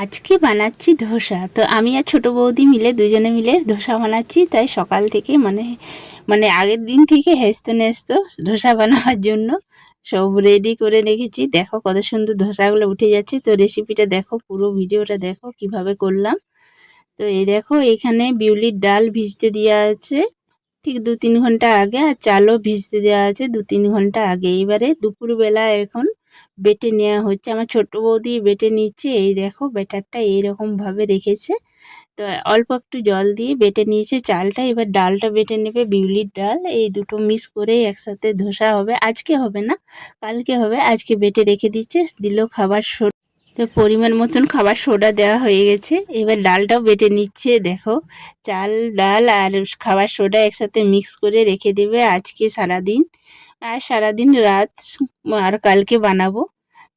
আজকে বানাচ্ছি ধোসা। তো আমি আর ছোটো বৌদি মিলে দুজনে মিলে ধোসা বানাচ্ছি। তাই সকাল থেকে মানে আগের দিন থেকে হেসতো নেস্তো ধোসা বানাবার জন্য সব রেডি করে রেখেছি। দেখো কত সুন্দর ধোসাগুলো উঠে যাচ্ছে। তো রেসিপিটা দেখো, পুরো ভিডিওটা দেখো কিভাবে করলাম। তো এই দেখো, এখানে বিউলির ডাল ভিজতে দেওয়া আছে ঠিক 2-3 ঘন্টা আগে, আর চালও ভিজতে দেওয়া আছে 2-3 ঘন্টা আগে। এবারে দুপুরবেলা এখন বেটে নেওয়া হচ্ছে। আমার ছোট বৌদি বেটে নিচ্ছে। এই দেখো ব্যাটারটা এইরকমভাবে রেখেছে। তো অল্প একটু জল দিয়ে বেটে নিয়েছে চালটা। এবার ডালটা বেটে নেবে, বিউলির ডাল। এই দুটো মিক্স করে একসাথে ধোসা হবে। আজকে হবে না, কালকে হবে। আজকে বেটে রেখে দিচ্ছে, দিল খাবার সোডা। তো পরিমাণ মতন খাবার সোডা দেওয়া হয়ে গেছে। এবার ডালটাও বেটে নিচ্ছে। দেখো, চাল, ডাল আর খাবার সোডা একসাথে মিক্স করে রেখে দেবে আজকে সারাদিন। আর সারাদিন রাত আর কালকে বানাবো।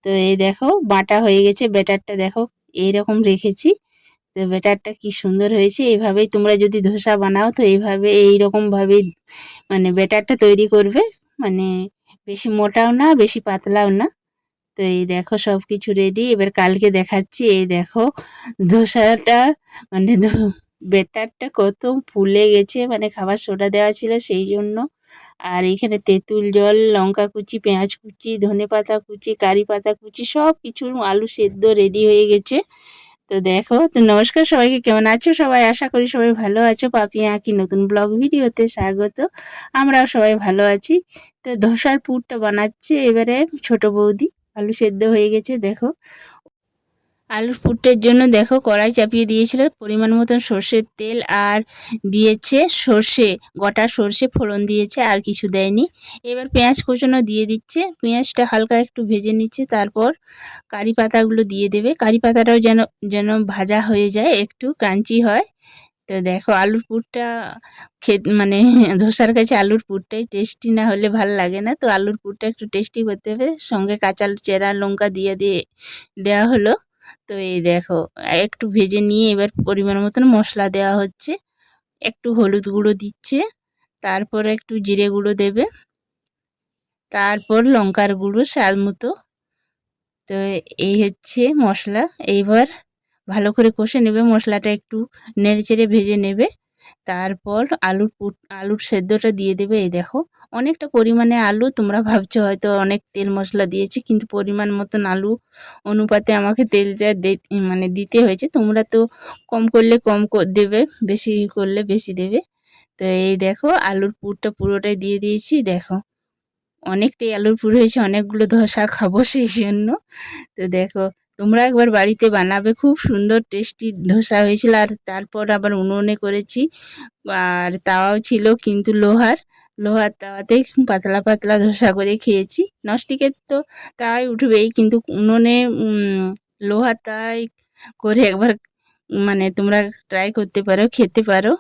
তো এই দেখো বাটা হয়ে গেছে। ব্যাটারটা দেখো এইরকম রেখেছি। তো ব্যাটারটা কি সুন্দর হয়েছে। এইভাবেই তোমরা যদি ধোসা বানাও তো এইভাবে এইরকমভাবেই মানে ব্যাটারটা তৈরি করবে। মানে বেশি মোটাও না, বেশি পাতলাও না। তো এই দেখো সব কিছু রেডি। এবার কালকে দেখাচ্ছি। এই দেখো ধোসাটা মানে ব্যাটারটা কত ফুলে গেছে, মানে খাবার সোডা দেওয়া ছিল সেই জন্য। আর এখানে তেঁতুল জল, লঙ্কা কুচি, পেঁয়াজ কুচি, ধনেপাতা কুচি, কারি পাতা কুচি, সব কিছু, আলু সেদ্ধ রেডি হয়ে গেছে। তো দেখো, তো নমস্কার সবাইকে, কেমন আছো সবাই? আশা করি সবাই ভালো আছো। পাপিয়া আঁকি নতুন ব্লগ ভিডিওতে স্বাগত। আমরাও সবাই ভালো আছি। তো ধোসার পুরটা বানাচ্ছে এবারে ছোট বৌদি। আলু সেদ্ধ হয়ে গেছে দেখো। আলুর পুরটার জন্য দেখো কড়াই চাপিয়ে দিয়েছিল, পরিমাণ মতন সর্ষের তেল, আর দিয়েছে সর্ষে, গোটা সর্ষে ফোড়ন দিয়েছে, আর কিছু দেয়নি। এবার পেঁয়াজ কুচনো দিয়ে দিচ্ছে। পেঁয়াজটা হালকা একটু ভেজে নিচ্ছে। তারপর কারি পাতাগুলো দিয়ে দেবে। কারি পাতাটাও যেন যেন ভাজা হয়ে যায়, একটু ক্রাঞ্চি হয়। তো দেখো আলুর পুরটা মানে ধোসার কাছে আলুর পুরটাই টেস্টি, না হলে ভাল লাগে না। তো আলুর পুরটা একটু টেস্টি করতে হবে। সঙ্গে কাঁচা চেরা লঙ্কা দেওয়া হলো। তো এই দেখো একটু ভেজে নিয়ে এবার পরিমাণ মতন মশলা দেওয়া হচ্ছে। একটু হলুদ গুঁড়ো দিচ্ছে, তারপর একটু জিরে গুঁড়ো দেবে, তারপর লঙ্কার গুঁড়ো স্বাদ মতো। তো এই হচ্ছে মশলা। এইবার ভালো করে কষে নেবে, মশলাটা একটু নেড়েচেড়ে ভেজে নেবে। তারপর আলুর সেদ্ধটা দিয়ে দেবে। এই দেখো অনেকটা পরিমাণে আলু। তোমরা ভাবছো হয়তো অনেক তেল মশলা দিয়েছি, কিন্তু পরিমাণ মতন আলু অনুপাতে আমাকে তেলটা মানে দিতে হয়েছে। তোমরা তো কম করলে কম দেবে, বেশি করলে বেশি দেবে। তো এই দেখো আলুর পুরটা পুরোটাই দিয়ে দিয়েছি। দেখো অনেকটাই আলুর পুর হয়েছে, অনেকগুলো ধোসা খাবো সেই জন্য। তো দেখো তোমরা একবার বাড়িতে বানাবে, খুব সুন্দর টেস্টি ধোসা হয়েছিল। আর তারপর আবার উনুনে করেছি, আর তাওয়াও ছিল কিন্তু লোহার তাওয়াতে পাতলা পাতলা ধোসা করে খেয়েছি। ননস্টিকের তো তাওয়াই উঠবেই, কিন্তু উনুনে লোহার তাওয়ায় করে একবার মানে তোমরা ট্রাই করতে পারো, খেতে পারো,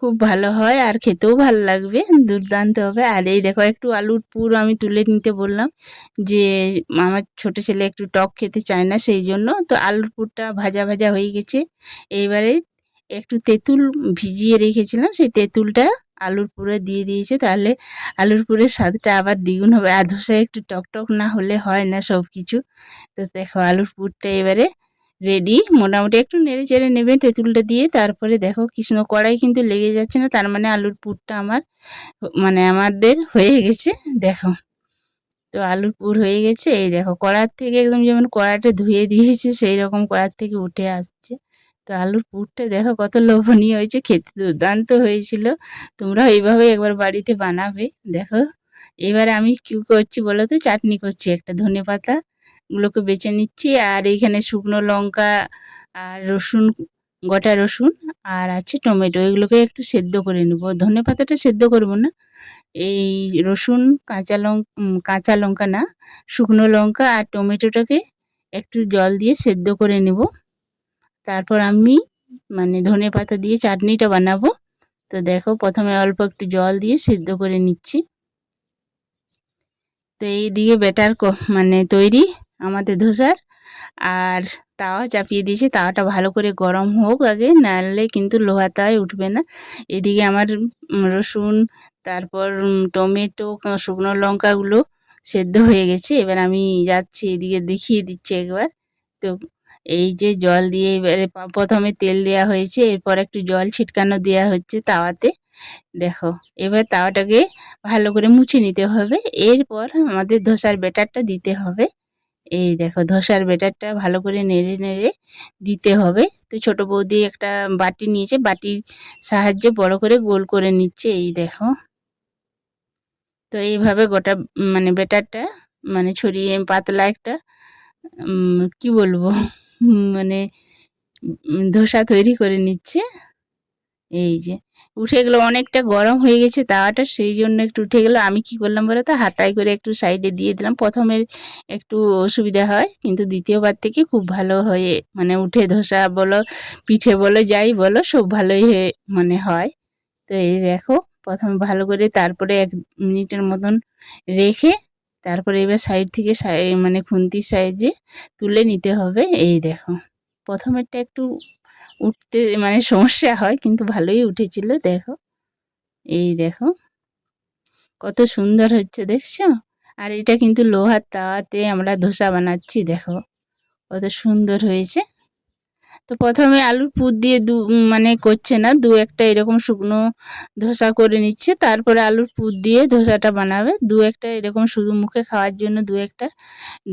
খুব ভালো হয় আর খেতেও ভালো লাগবে, দুর্দান্ত হবে। আর এই দেখো একটু আলুর পুর আমি তুলে নিতে বললাম, যে আমার ছোট ছেলে একটু টক খেতে চায় না, সেই জন্য। তো আলুর পুরটা ভাজা ভাজা হয়ে গেছে। এইবারে একটু তেঁতুল ভিজিয়ে রেখেছিলাম, সেই তেঁতুলটা আলুর পুরে দিয়ে দিয়েছে। তাহলে আলুর পুরের স্বাদটা আবার দ্বিগুণ হবে। আর ধোসায় একটু টক টক না হলে হয় না সব কিছু। তো দেখো আলুর পুরটা এবারে রেডি। মোটামুটি একটু নেড়ে চেড়ে নেবে তেঁতুলটা দিয়ে। তারপরে দেখো কৃষ্ণ কড়াই কিন্তু লেগে যাচ্ছে না, তার মানে আলুর পুরটা আমাদের হয়ে গেছে। দেখো তো আলুর পুর হয়ে গেছে। এই দেখো কড়ার থেকে একদম যেমন কড়াটা ধুয়ে দিয়েছে সেই রকম কড়ার থেকে উঠে আসছে। তো আলুর পুরটা দেখো কত লোভনীয় হয়েছে, খেতে দুর্দান্ত হয়েছিল। তোমরা এইভাবে একবার বাড়িতে বানাবে। দেখো এবার আমি কি করছি বলো তো, চাটনি করছি। একটা ধনেপাতা গুলোকে বেছে নিচ্ছি, আর এইখানে শুকনো লঙ্কা আর রসুন, গোটা রসুন, আর আছে টমেটো, এগুলোকে একটু সেদ্ধ করে নেবো। ধনেপাতাটা সেদ্ধ করবো না, এই রসুন, কাঁচা লঙ্কা না, শুকনো লঙ্কা আর টমেটোটাকে একটু জল দিয়ে সেদ্ধ করে নেব। তারপর আমি মানে ধনেপাতা দিয়ে চাটনিটা বানাবো। তো দেখো প্রথমে অল্প একটু জল দিয়ে সেদ্ধ করে নিচ্ছি। তো এই দিকে ব্যাটার মানে তৈরি আমাদের ধোসার। আর তাওয়া চাপিয়ে দিয়েছি, তাওয়াটা ভালো করে গরম হোক আগে, নাহলে কিন্তু লোহা তাওয়ায় উঠবে না। এদিকে আমার রসুন, তারপর টমেটো, শুকনো লঙ্কাগুলো সেদ্ধ হয়ে গেছে। এবার আমি যাচ্ছি এদিকে দেখিয়ে দিচ্ছি একবার। তো এই যে জল দিয়ে এবারে প্রথমে তেল দেওয়া হয়েছে, এরপর একটু জল ছিটকানো দেওয়া হচ্ছে তাওয়াতে। দেখো এবার তাওয়াটাকে ভালো করে মুছে নিতে হবে। এরপর আমাদের ধোসার ব্যাটারটা দিতে হবে। এই দেখো ধোসার ব্যাটারটা ভালো করে নেড়ে নেড়ে দিতে হবে। তো ছোট বৌদি একটা বাটি নিয়েছে, বাটির সাহায্যে বড় করে গোল করে নিচ্ছে। এই দেখো, তো এইভাবে গোটা মানে ব্যাটারটা মানে ছড়িয়ে পাতলা একটা কি বলবো মানে ধোসা তৈরি করে নিচ্ছে। এই যে উঠে গেলো, অনেকটা গরম হয়ে গেছে তাওয়াটা, সেই জন্য একটু উঠে গেলো। আমি কি করলাম বলো তো, হাতায় করে একটু সাইডে দিয়ে দিলাম। প্রথমে একটু অসুবিধা হয়, কিন্তু দ্বিতীয়বার থেকে খুব ভালো হয়ে মানে উঠে ধোসা বলো পিঠে বলো যাই বলো সব ভালোই মানে হয়। তো এই দেখো প্রথমে ভালো করে তারপরে 1 মিনিটের মতন রেখে তারপরে এবার সাইড থেকে মানে খুন্তির সাহায্যে তুলে নিতে হবে। এই দেখো প্রথমেরটা একটু উঠতে মানে সমস্যা হয়, কিন্তু ভালোই উঠেছিল। দেখো এই দেখো কত সুন্দর হচ্ছে, দেখছো? আর এটা কিন্তু লোহার তাওয়াতে আমরা ধোসা বানাচ্ছি। দেখো কত সুন্দর হয়েছে। তো প্রথমে আলুর পুর দিয়ে মানে করছে না, দু একটা এরকম শুকনো ধোসা করে নিচ্ছে, তারপরে আলুর পুর দিয়ে ধোসাটা বানাবে। দু একটা এরকম শুধু মুখে খাওয়ার জন্য দু একটা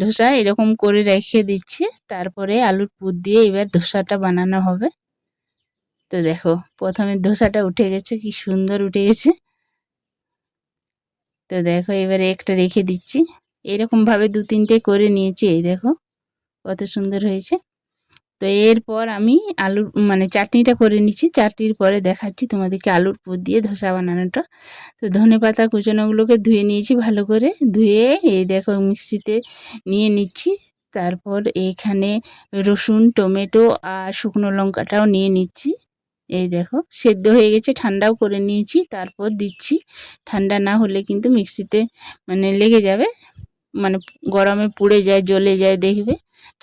ধোসা এরকম করে রেখে দিচ্ছে, তারপরে আলুর পুর দিয়ে এবার ধোসাটা বানানো হবে। তো দেখো প্রথমে ধোসাটা উঠে গেছে, কি সুন্দর উঠে গেছে। তো দেখো এবারে একটা রেখে দিচ্ছি, এরকমভাবে 2-3টে করে নিয়েছি। এই দেখো কত সুন্দর হয়েছে। তো এরপর আমি আলুর মানে চাটনিটা করে নিচ্ছি, চাটনির পরে দেখাচ্ছি তোমাদেরকে আলুর পুর দিয়ে ধোসা বানানোটা। তো ধনেপাতা কুচানোগুলোকে ধুয়ে নিয়েছি ভালো করে, ধুয়ে এই দেখো মিক্সিতে নিয়ে নিচ্ছি। তারপর এইখানে রসুন, টমেটো আর শুকনো লঙ্কাটাও নিয়ে নিচ্ছি। এই দেখো সেদ্ধ হয়ে গেছে, ঠান্ডাও করে নিয়েছি, তারপর দিচ্ছি। ঠান্ডা না হলে কিন্তু মিক্সিতে মানে লেগে যাবে, মানে গরমে পুড়ে যায়, জ্বলে যায়, দেখবে।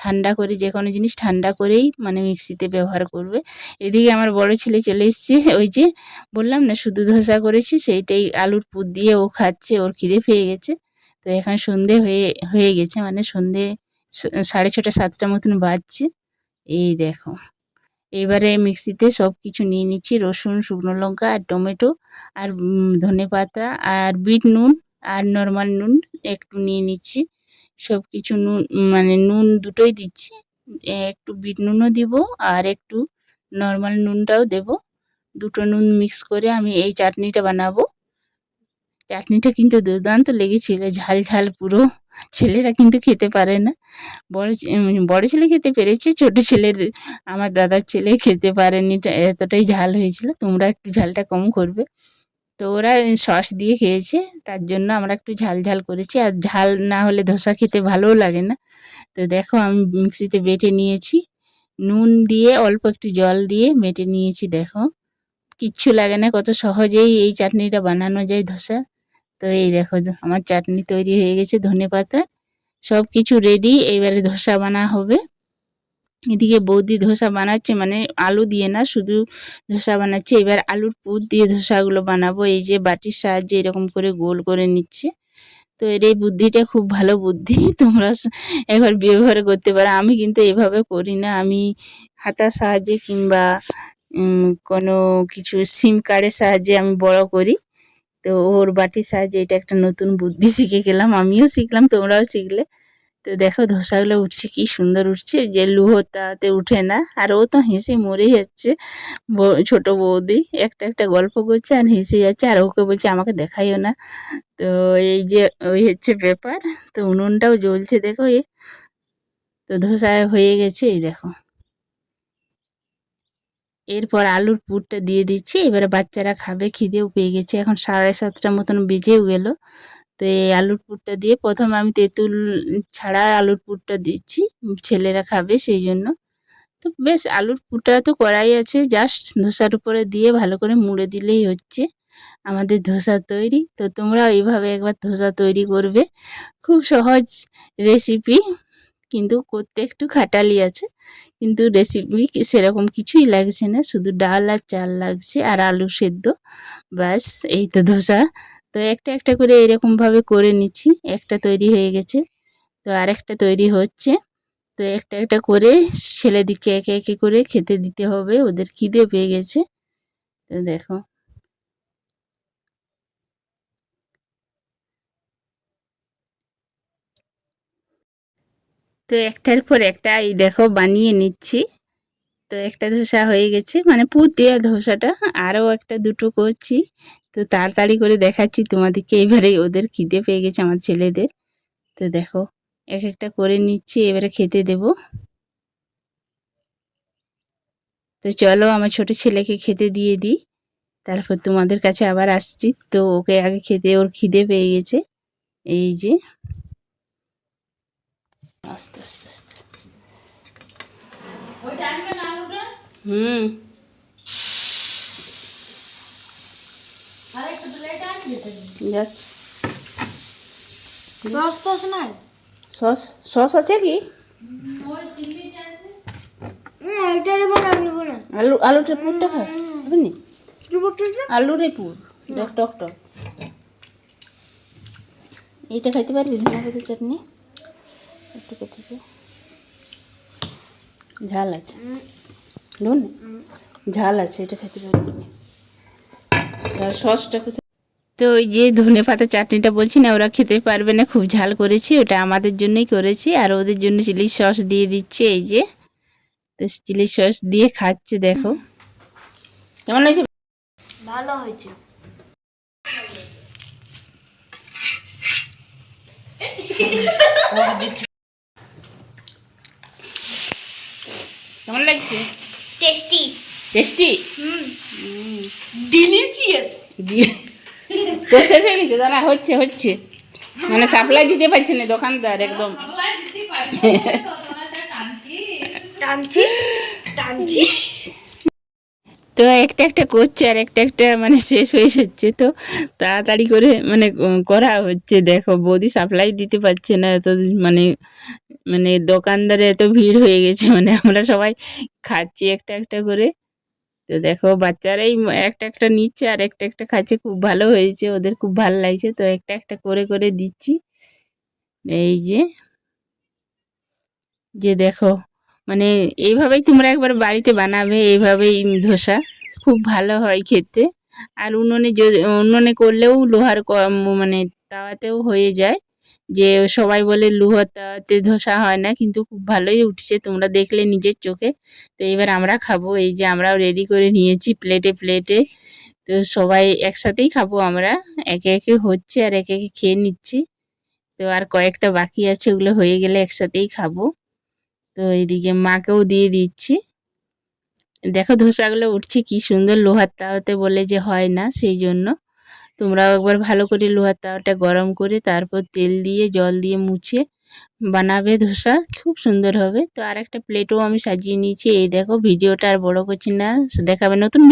ঠান্ডা করে যে কোনো জিনিস ঠান্ডা করেই মানে মিক্সিতে ব্যবহার করবে। এদিকে আমার বড় ছেলে চলে এসছে, ওই যে বললাম না শুধু ধোসা করেছি, সেইটাই আলুর পুর দিয়ে ও খাচ্ছে, ওর খিদে পেয়ে গেছে। তো এখন সন্ধে হয়ে গেছে, মানে সন্ধে 6:30 7টা মতন বাজছে। এই দেখো এবারে মিক্সিতে সব কিছু নিয়ে নিচ্ছি, রসুন, শুকনো লঙ্কা আর টমেটো আর ধনেপাতা আর বিট নুন আর নর্মাল নুন একটু নিয়ে নিচ্ছি। সব কিছু নুন মানে নুন দুটোই দিচ্ছি, একটু বিট নুনও দিব আর একটু নর্মাল নুনটাও দেব। দুটো নুন মিক্স করে আমি এই চাটনিটা বানাবো। চাটনিটা কিন্তু দুর্দান্ত লেগেছিল, ঝাল ঝাল পুরো। ছেলেরা কিন্তু খেতে পারে না। বড় ছেলে খেতে পেরেছে, ছোট ছেলের আমার দাদার ছেলে খেতে পারেনি, এতটাই ঝাল হয়েছিল। তোমরা একটু ঝালটা কম করবে। তো ওরা সস দিয়ে খেয়েছে, তার জন্য আমরা একটু ঝাল ঝাল করেছি। আর ঝাল না হলে ধোসা খেতে ভালোও লাগে না। তো দেখো আমি মিক্সিতে বেটে নিয়েছি, নুন দিয়ে অল্প একটু জল দিয়ে বেটে নিয়েছি। দেখো কিচ্ছু লাগে না, কত সহজেই এই চাটনিটা বানানো যায় ধোসা। তো এই দেখো আমার চাটনি তৈরি হয়ে গেছে, ধনেপাতা সব কিছু রেডি। এবারে ধোসা বানা হবে। এদিকে বৌদি ধোসা বানাচ্ছে, মানে আলু দিয়ে না, শুধু ধোসা বানাচ্ছে। এবার আলুর পুর দিয়ে ধোসাগুলো বানাবো। এই যে বাটির সাহায্যে এরকম করে গোল করে নিচ্ছে। তো এর এই বুদ্ধিটা খুব ভালো বুদ্ধি, তোমরা একবার ব্যবহার করতে পারো। আমি কিন্তু এভাবে করি না, আমি হাতার সাহায্যে কিংবা কোনো কিছু সিম কার্ডের সাহায্যে আমি বড় করি। তো ওর বাটির সাহায্যে এটা একটা নতুন বুদ্ধি শিখে গেলাম, আমিও শিখলাম, তোমরাও শিখলে। তো দেখো ধোসাগুলো উঠছে, কি সুন্দর উঠছে, যে লুহোতাতে উঠে না। আর ও তো হেসে মরে যাচ্ছে, ছোট বৌদি একটা একটা গল্প করছে আর হেসে যাচ্ছে, আর ওকে বলছে আমাকে দেখাইও না। তো এই যে ওই হচ্ছে ব্যাপার। তো উনুনটাও জ্বলছে দেখো তো ধোসা হয়ে গেছে। এই দেখো এরপর আলুর পুরটা দিয়ে দিচ্ছি। এবারে বাচ্চারা খাবে, খিদেও পেয়ে গেছে, এখন 7:30 মতন বেজেও গেল। তো এই আলুর পুরটা দিয়ে প্রথমে আমি তেঁতুল ছাড়া আলুর পুরটা দিচ্ছি, ছেলেরা খাবে সেই জন্য। তো বেশ আলুর পুরটা তো কড়াই আছে, জাস্ট ধোসার উপরে দিয়ে ভালো করে মুড়ে দিলেই হচ্ছে আমাদের ধোসা তৈরি। তো তোমরাও এইভাবে একবার ধোসা তৈরি করবে, খুব সহজ রেসিপি, কিন্তু করতে একটু খাটালি আছে। কিন্তু রেসিপি সেরকম কিছুই লাগছে না, শুধু ডাল আর চাল লাগছে আর আলু সেদ্ধ, ব্যাস এই তো ধোসা। তো একটা একটা করে এরকমভাবে করে নিচ্ছি, একটা তৈরি হয়ে গেছে, তো আরেকটা তৈরি হচ্ছে। তো একটা একটা করে ছেলেদিকে একে একে করে খেতে দিতে হবে, ওদের খিদে পেয়ে গেছে। তো দেখো, তো একটার পর একটা এই দেখো বানিয়ে নিচ্ছি। তো একটা ধোসা হয়ে গেছে, মানে পুর দেওয়া ধোসাটা। আরও একটা দুটো করছি, তো তাড়াতাড়ি করে দেখাচ্ছি তোমাদেরকে। এবারে ওদের খিদে পেয়ে গেছে আমার ছেলেদের। তো দেখো, এক একটা করে নিচ্ছি, এবারে খেতে দেব। তো চলো আমার ছোট ছেলেকে খেতে দিয়ে দিই, তারপর তোমাদের কাছে আবার আসছি। তো ওকে আগে খেতে, ওর খিদে পেয়ে গেছে। এই যে আস্তে আস্তে আস্তে, হুম, যাচ্ছে। সস সস আছে কি? আলুটা পুরটা খাও, হবে নি? আলুরে পুর দেখ, টক টক। এইটা খাইতে পারবি ধনিয়া পাতা চাটনি? একটু কেটে ঝাল আছে, নুন ঝাল আছে, এটা খেতে পারবি না। আর সসটা খেতে, তো ওই যে ধনে পাতা চাটনিটা বলছি না, ওরা খেতে পারবে না, খুব ঝাল করেছি। ওটা আমাদের জন্যই করেছি, আর ওদের জন্য চিলি সস দিয়ে দিচ্ছি। এই যে, তো চিলি সস দিয়ে খাচ্ছে, দেখো কেমন হয়েছে? ভালো হয়েছে। কেমন লাগছে? টেস্টি। Tasty, delicious. তো শেষ হয়ে গেছে, দাঁড়া, হচ্ছে হচ্ছে, মানে সাপ্লাই দিতে পারছে না দোকানদার একদম। টানছি টানছি। তো একটা একটা করছে, আর একটা একটা মানে শেষ হয়ে যাচ্ছে। তো তাড়াতাড়ি করে মানে করা হচ্ছে। দেখো বৌদি সাপ্লাই দিতে পারছে না, এত মানে মানে দোকানদারে এত ভিড় হয়ে গেছে, মানে আমরা সবাই খাচ্ছি একটা একটা করে। তো দেখো বাচ্চারাই একটা একটা নিচ্ছে আর একটা একটা খাচ্ছে, খুব ভালো হয়েছে, ওদের খুব ভালো লাগছে। তো একটা একটা করে করে দিচ্ছি। এই যে, যে দেখো, মানে এইভাবেই তোমরা একবার বাড়িতে বানাবে, এইভাবেই ধোসা খুব ভালো হয় খেতে। আর উনুনে উনুনে করলেও লোহার মানে তাওয়াতেও হয়ে যায়। যে সবাই বলে লোহার তাওয়াতে ধোসা হয় না, কিন্তু খুব ভালোই উঠছে, তোমরা দেখলে নিজের চোখে। তো এবার আমরা খাবো। এই যে আমরাও রেডি করে নিয়েছি প্লেটে প্লেটে। তো সবাই একসাথেই খাবো আমরা, একে একে হচ্ছে আর একে একে খেয়ে নিচ্ছি। তো আর কয়েকটা বাকি আছে, ওগুলো হয়ে গেলে একসাথেই খাবো। তো এইদিকে মাকেও দিয়ে দিচ্ছি। দেখো ধোসাগুলো উঠছে কি সুন্দর, লোহার তাওয়াতে বলে যে হয় না, সেই জন্য তোমরাও একবার ভালো করে লোহার তাওয়াটা গরম করে তারপর তেল দিয়ে জল দিয়ে মুছে বানাবে ধোসা, খুব সুন্দর হবে। তো আর একটা প্লেটও আমি সাজিয়ে নিয়েছি। এই দেখো, ভিডিওটা আর বড় করছি না, দেখাবে নতুন